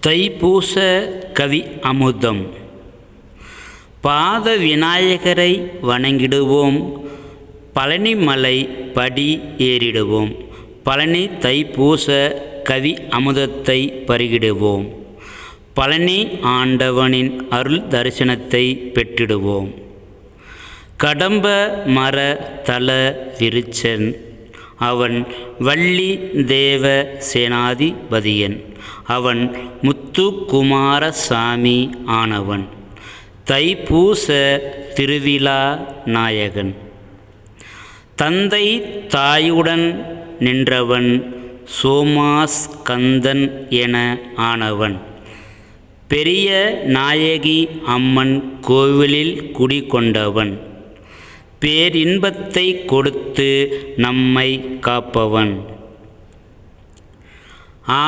தைப்பூச கவி அமுதம். பாத விநாயகரை வணங்கிடுவோம், பழனிமலை படி ஏறிடுவோம். பழனி தைப்பூச கவி அமுதத்தை பருகிடுவோம். பழனி ஆண்டவனின் அருள் தரிசனத்தை பெற்றிடுவோம். கடம்ப மர தல விருச்சன் அவன் வள்ளி தேவ சேனாதிபதியன். அவன் முத்துக்குமாரசாமி ஆனவன். தைப்பூச திருவிழா நாயகன். தந்தை தாயுடன் நின்றவன் சோமாஸ்கந்தன் என ஆனவன். பெரிய நாயகி அம்மன் கோவிலில் குடிகொண்டவன். பேரின்பத்தை கொடுத்து நம்மை காப்பவன்.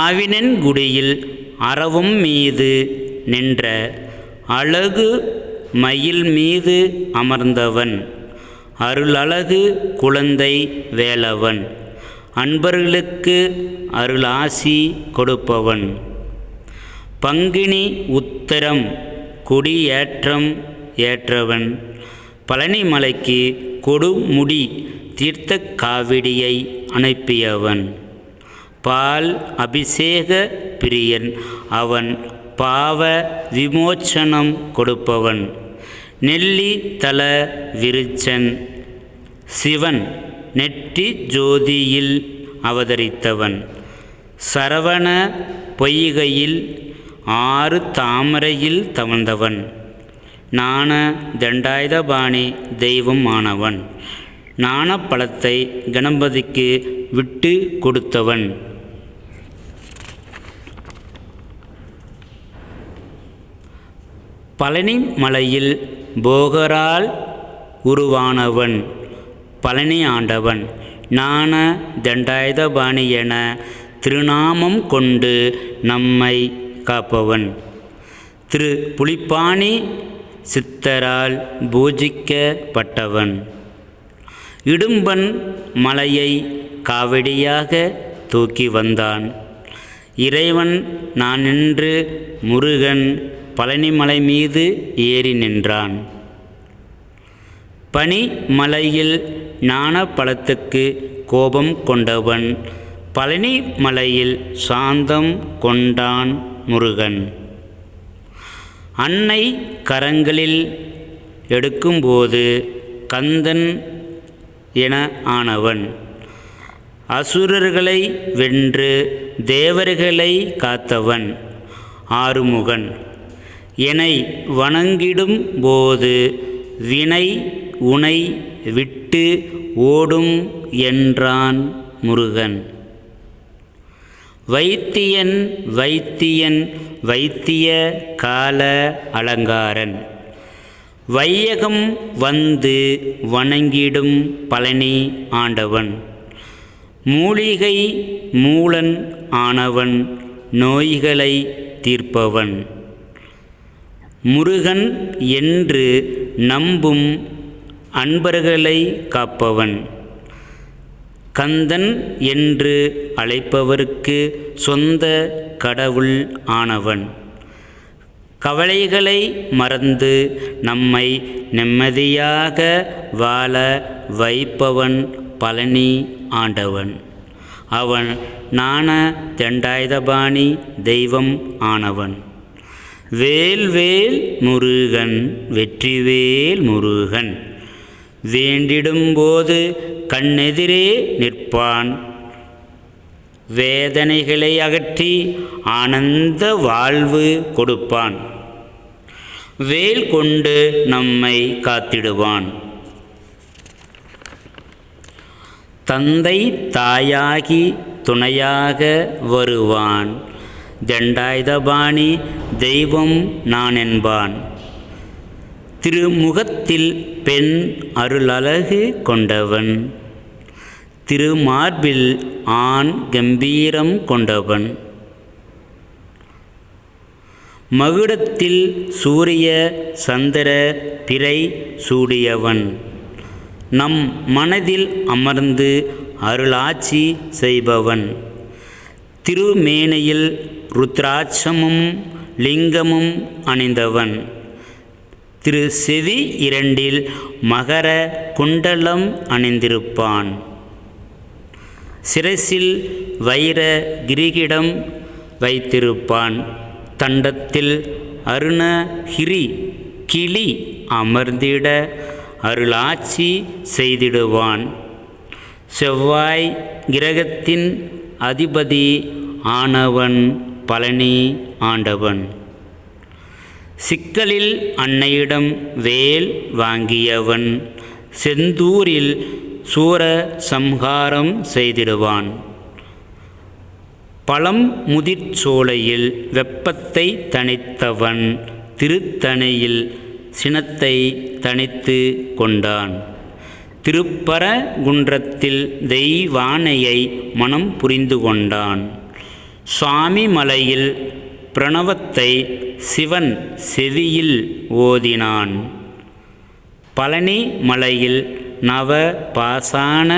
ஆவினன்குடியில் அரவும் மீது நின்ற அழகு மயில் மீது அமர்ந்தவன். அருளழகு குழந்தை வேலவன். அன்பர்களுக்கு அருளாசி கொடுப்பவன். பங்குனி உத்தரம் கொடியேற்றம் ஏற்றவன். பழனிமலைக்கு கொடுமுடி தீர்த்த காவடியை அனுப்பியவன். பால் அபிஷேக பிரியன் அவன். பாவ விமோச்சனம் கொடுப்பவன். நெல்லி தல விருச்சன் சிவன் நெற்றி ஜோதியில் அவதரித்தவன். சரவண பொய்கையில் ஆறு தாமரையில் தவழ்ந்தவன். ஞான தண்டாயுதபாணி தெய்வம் ஆனவன். ஞானப்பழத்தை கணபதிக்கு விட்டு கொடுத்தவன். பழனி மலையில் போகரால் உருவானவன். பழனி ஆண்டவன். ஞான தண்டாயுதபாணி என திருநாமம் கொண்டு நம்மை காப்பவன். திரு புலிப்பாணி சித்தரால் பூஜிக்கப்பட்டவன். இடும்பன் மலையை காவடியாக தூக்கி வந்தான். இறைவன் நான் நின்று முருகன் பழனிமலை மீது ஏறி நின்றான். பனிமலையில் ஞானப்பழத்துக்கு கோபம் கொண்டவன். பழனி மலையில் சாந்தம் கொண்டான் முருகன். அன்னை கரங்களில் எடுக்கும்போது கந்தன் என ஆனவன். அசுரர்களை வென்று தேவர்களை காத்தவன். ஆறுமுகன். என்னை வணங்கிடும் போது வினை உனை விட்டு ஓடும் என்றான் முருகன். வைத்தியன் வைத்தியன் வைத்திய கால அலங்காரன். வையகம் வந்து வணங்கிடும் பழனி ஆண்டவன். மூலிகை மூலன் ஆனவன். நோய்களை தீர்ப்பவன். முருகன் என்று நம்பும் அன்பர்களை காப்பவன். கந்தன் என்று அழைப்பவருக்கு சொந்த கடவுள் ஆனவன். கவலைகளை மறந்து நம்மை நிம்மதியாக வாழ வைப்பவன் பழனி ஆண்டவன். அவன் ஞான தண்டாயுதபாணி தெய்வம் ஆனவன். வேல்வேல் முருகன் வெற்றிவேல் முருகன். வேண்டிடும்போது கண்ணெதிரே நிற்பான். வேதனைகளை அகற்றி ஆனந்த வாழ்வு கொடுப்பான். வேல் கொண்டு நம்மை காத்திடுவான். தந்தை தாயாகி துணையாக வருவான். தண்டாயுதபாணி தெய்வம் நான் என்பான். திருமுகத்தில் பெண் அருளழகு கொண்டவன். திருமார்பில் ஆண் கம்பீரம் கொண்டவன். மகுடத்தில் சூரிய சந்திர பிறை சூடியவன். நம் மனதில் அமர்ந்து அருளாட்சி செய்பவன். திருமேனியில் ருத்ராட்சமும் லிங்கமும் அணிந்தவன். செவி இரண்டில் மகர குண்டலம் அணிந்திருப்பான். சிரசில் வைர கிரீடம் வைத்திருப்பான். தண்டத்தில் அருணகிரி கிளி அமர்ந்திட அருளாட்சி செய்திடுவான். செவ்வாய் கிரகத்தின் அதிபதி ஆனவன் பழனி ஆண்டவன். சிக்கலில் அன்னையிடம் வேல் வாங்கியவன். செந்தூரில் சூர சம்ஹாரம் செய்திடுவான். பழம் முதிர்ச்சோலையில் வெப்பத்தை தணித்தவன். திருத்தணியில் சினத்தை தணித்து கொண்டான். திருப்பரங்குன்றத்தில் தெய்வானையை மனம் புரிந்து கொண்டான். சுவாமி மலையில் பிரணவத்தை சிவன் செவியில் ஓதினான். பழனி மலையில் நவ பாசான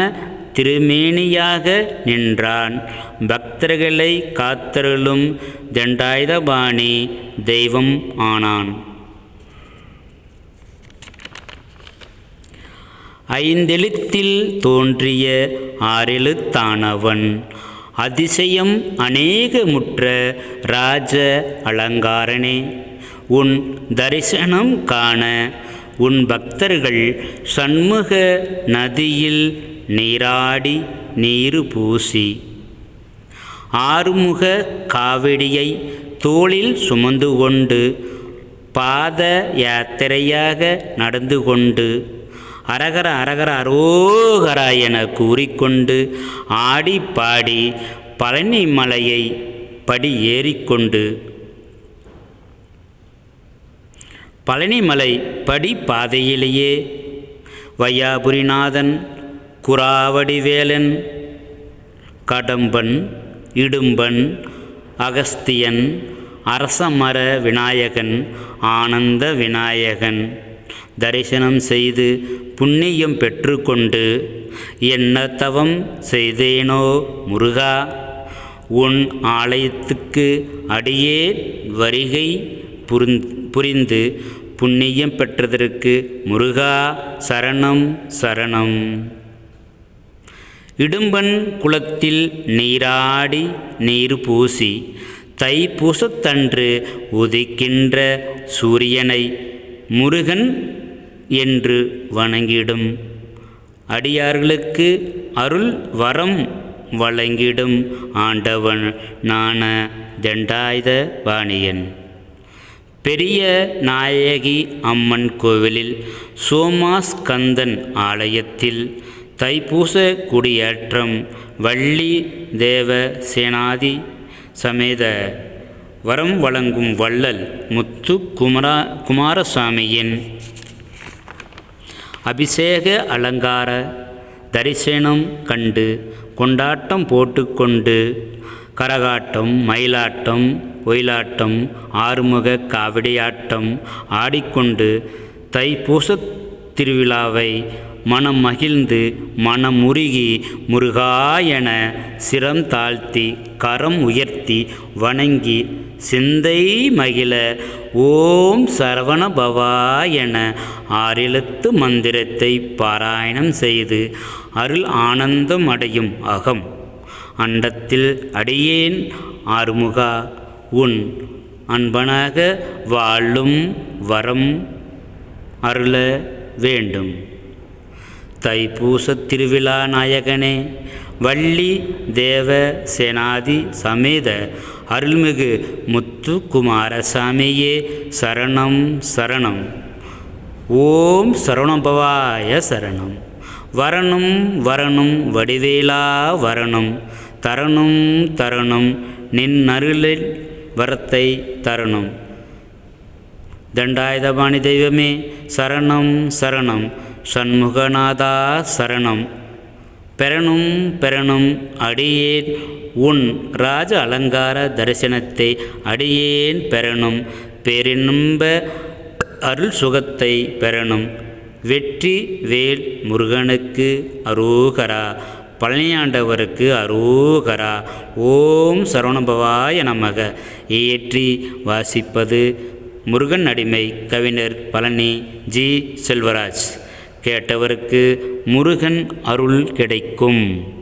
திருமேனியாக நின்றான். பக்தர்களை காத்தருளும் தண்டாயுதபாணி தெய்வம் ஆனான். ஐந்தெழுத்தில் தோன்றிய ஆறெழுத்தானவன். அதிசயம் அநேகமுற்ற ராஜ அலங்காரனே, உன் தரிசனம் காண உன் பக்தர்கள் சண்முக நதியில் நீராடி நீரு பூசி ஆறுமுக காவடியை தோளில் சுமந்து கொண்டு பாத யாத்திரையாக நடந்து கொண்டு அரகர அரகர அரோகரா என கூறிக்கொண்டு ஆடி பாடி பழனி மலையை படி ஏறிக்கொண்டு பழனிமலை படி பாதையிலேயே வையாபுரிநாதன், குராவடிவேலன், கடம்பன், இடும்பன், அகஸ்தியன், அரசமர விநாயகன், ஆனந்த விநாயகன் தரிசனம் செய்து புண்ணியம் பெற்றுக்கொண்டு, என்ன தவம் செய்தேனோ முருகா, உன் ஆலயத்துக்கு அடியே வருகை புரிந்து புண்ணியம் பெற்றதற்கு முருகா சரணம் சரணம். இடும்பன் குளத்தில் நீராடி நீர் பூசி தைப்பூசத்தன்று உதிக்கின்ற சூரியனை முருகன் என்று வணங்கிடும் அடியார்களுக்கு அருள் வரம் வழங்கிடும் ஆண்டவன் நான தண்டாயுதபாணியன். பெரிய நாயகி அம்மன் கோவிலில் சோமாஸ்கந்தன் ஆலயத்தில் தைப்பூச குடியேற்றம் வள்ளி தேவ சேனாதி சமேத வரம் வழங்கும் வள்ளல் முத்து குமாரசாமியின் அபிஷேக அலங்கார தரிசனம் கண்டு கொண்டாட்டம் போட்டுக்கொண்டு கரகாட்டம், மயிலாட்டம், ஒயிலாட்டம், ஆறுமுக காவடியாட்டம் ஆடிக்கொண்டு தைப்பூசத் திருவிழாவை மனம் மகிழ்ந்து மனமுருகி முருகா என சிரம் தாழ்த்தி கரம் உயர்த்தி வணங்கி சிந்தை மகிழ ஓம் சரவணபவா என ஆறெழுத்து மந்திரத்தை பாராயணம் செய்து அருள் ஆனந்தம் அடையும் அகம் அண்டத்தில் அடியேன் ஆறுமுகா உன் அன்பனாக வாழும் வரம் அருள வேண்டும். தைப்பூசத் திருவிழா நாயகனே, வள்ளி தேவ சேனாதி சமேத அருள்மிகு முத்து குமாரசாமியே சரணம் சரணம். ஓம் சரவணபவாய சரணம். வரணும் வரணும் வடிவேலா வரணும், தரணும் தரணும் நின்னருளில் வரத்தை தரணும். தண்டாயுதபாணி தெய்வமே சரணம் சரணம். சண்முகநாதா சரணம். பெறணும் பெறணும் அடியேன் உன் ராஜ அலங்கார தரிசனத்தை அடியேன் பெறணும். பேரின்ப அருள் சுகத்தை பெறணும். வெற்றி வேல் முருகனுக்கு அரோகரா. பழனியாண்டவருக்கு அரோகரா. ஓம் சரவணபவாய நமக. இயற்றி வாசிப்பது முருகன் அடிமை கவிஞர் பழனி ஜி. செல்வராஜ். கேட்டவருக்கு முருகன் அருள் கிடைக்கும்.